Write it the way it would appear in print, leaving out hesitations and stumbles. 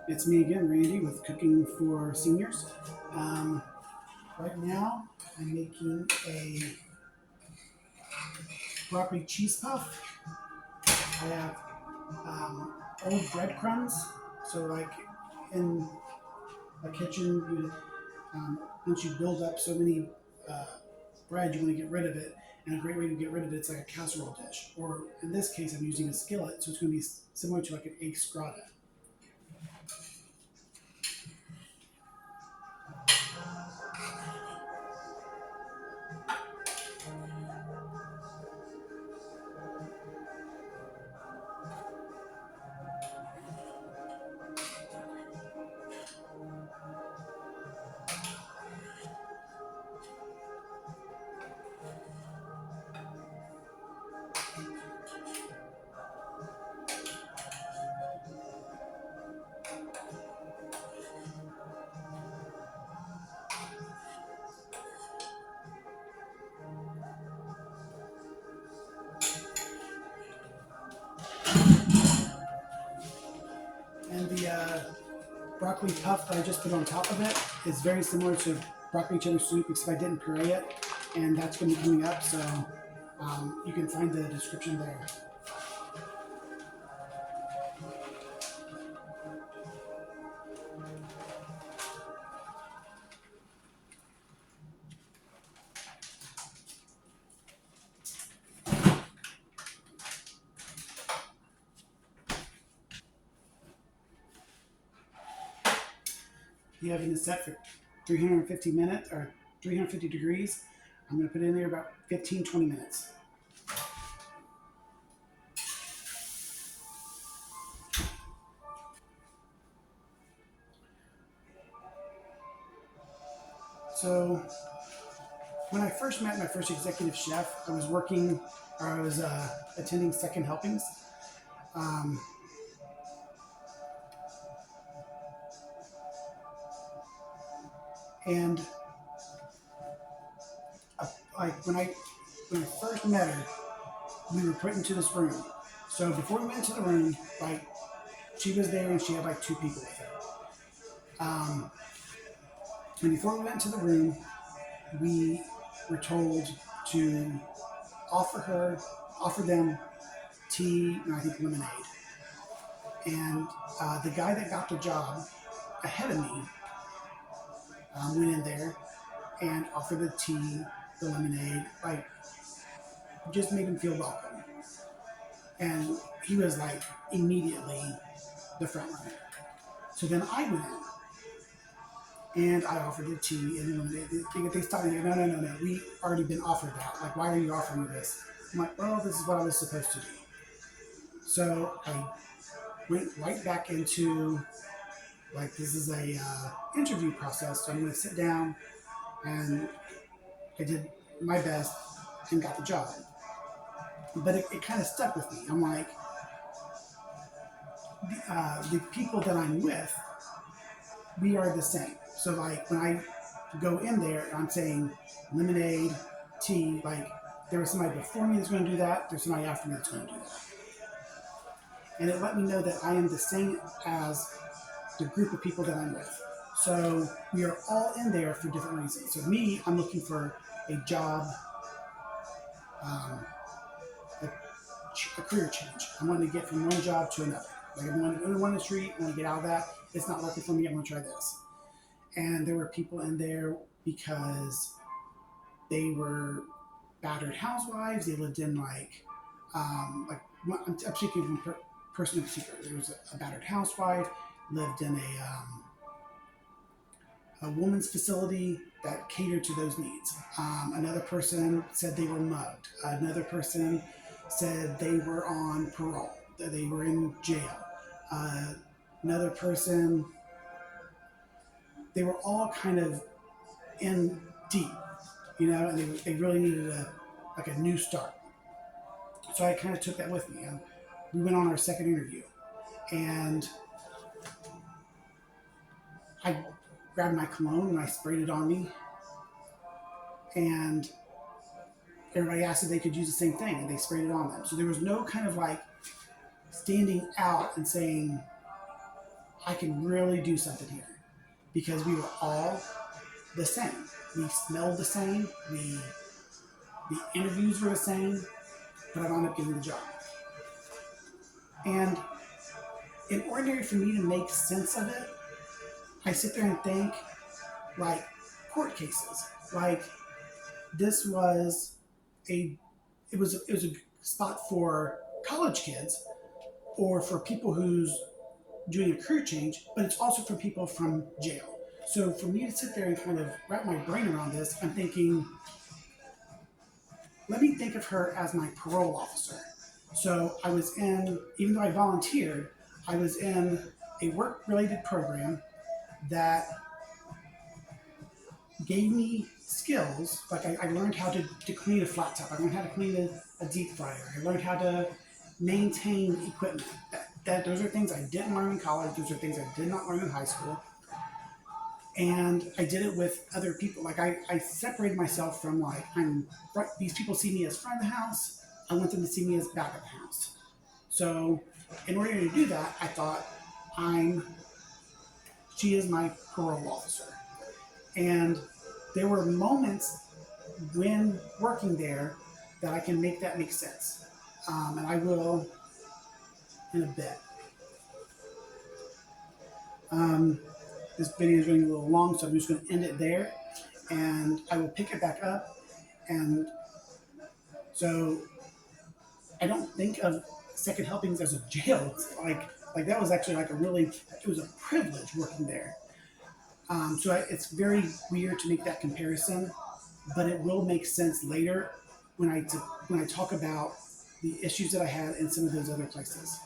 It's me again, Randy, with Cooking for Seniors. Um, right now, I'm making a broccoli cheese puff. I have old breadcrumbs. So, like in a kitchen, once you build up so many uh, bread, you want to get rid of it. And a great way to get rid of it is like a casserole dish. Or in this case, I'm using a skillet, so it's going to be similar to like an egg scrata. And the broccoli puff that I just put on top of it is very similar to broccoli cheddar soup, except I didn't puree it, and that's going to be coming up. So you can find the description there. The oven is set for 350 minutes or 350 degrees. I'm going to put it in there about 15-20 minutes. So when I first met my first executive chef, I was working or I was attending second helpings. Um, and like when I first met her, we were put into this room. So before we went into the room, like she was there and she had like two people with her. And before we went into the room, we were told to offer them tea and I think lemonade. And the guy that got the job ahead of me went in there and offered the tea, the lemonade, like just made him feel welcome. And he was like immediately the front runner. So then I went in and I offered the tea and lemonade. They stopped me. No. We already been offered that. Like, why are you offering me this? I'm like, well, this is what I was supposed to do. So I went right back into like this is a interview process. So I'm going to sit down and I did my best and got the job. But it kind of stuck with me. I'm like, the people that I'm with, we are the same. So like when I go in there, I'm saying lemonade, tea. Like there was somebody before me that's going to do that. There's somebody after me that's going to do that. And it let me know that I am the same as the group of people that I'm with. So we are all in there for different reasons. So me, I'm looking for a job, um, a career change. I want to get from one job to another. Like I want to go to one industry, I want to get out of that. It's not working for me. I'm going to try this. And there were people in there because they were battered housewives. They lived in like I'm speaking from person in particular. There was a battered housewife, lived in a woman's facility that catered to those needs. Another person said they were mugged. Another person said they were on parole, that they were in jail. Uh, Another person, they were all kind of in deep, and they really needed like a new start. So I kind of took that with me. And we went on our second interview, and I grabbed my cologne and I sprayed it on me, and everybody asked if they could use the same thing, and they sprayed it on them. So there was no kind of like standing out and saying, I can really do something here because we were all the same. We smelled the same. The interviews were the same, but I wound up getting the job. And in order for me to make sense of it, I sit there and think like court cases. Like this was it was a spot for college kids or for people who's doing a career change, but it's also for people from jail. So for me to sit there and kind of wrap my brain around this, I'm thinking, let me think of her as my parole officer. So I was in, even though I volunteered, I was in a work-related program that gave me skills. Like I learned how to clean a flat top. I learned how to clean a deep fryer. I learned how to maintain equipment. Those are things I didn't learn in college. Those are things I did not learn in high school. And I did it with other people. Like I separated myself from like these people see me as front of the house. I want them to see me as back of the house. So in order to do that, I thought she is my parole officer. And there were moments when working there that I can make that make sense. And I will in a bit. This video is running a little long, so I'm just going to end it there. And I will pick it back up. And so I don't think of second helpings as a jail. It's like that was actually like it was a privilege working there. It's very weird to make that comparison, but it will make sense later when I talk about the issues that I had in some of those other places.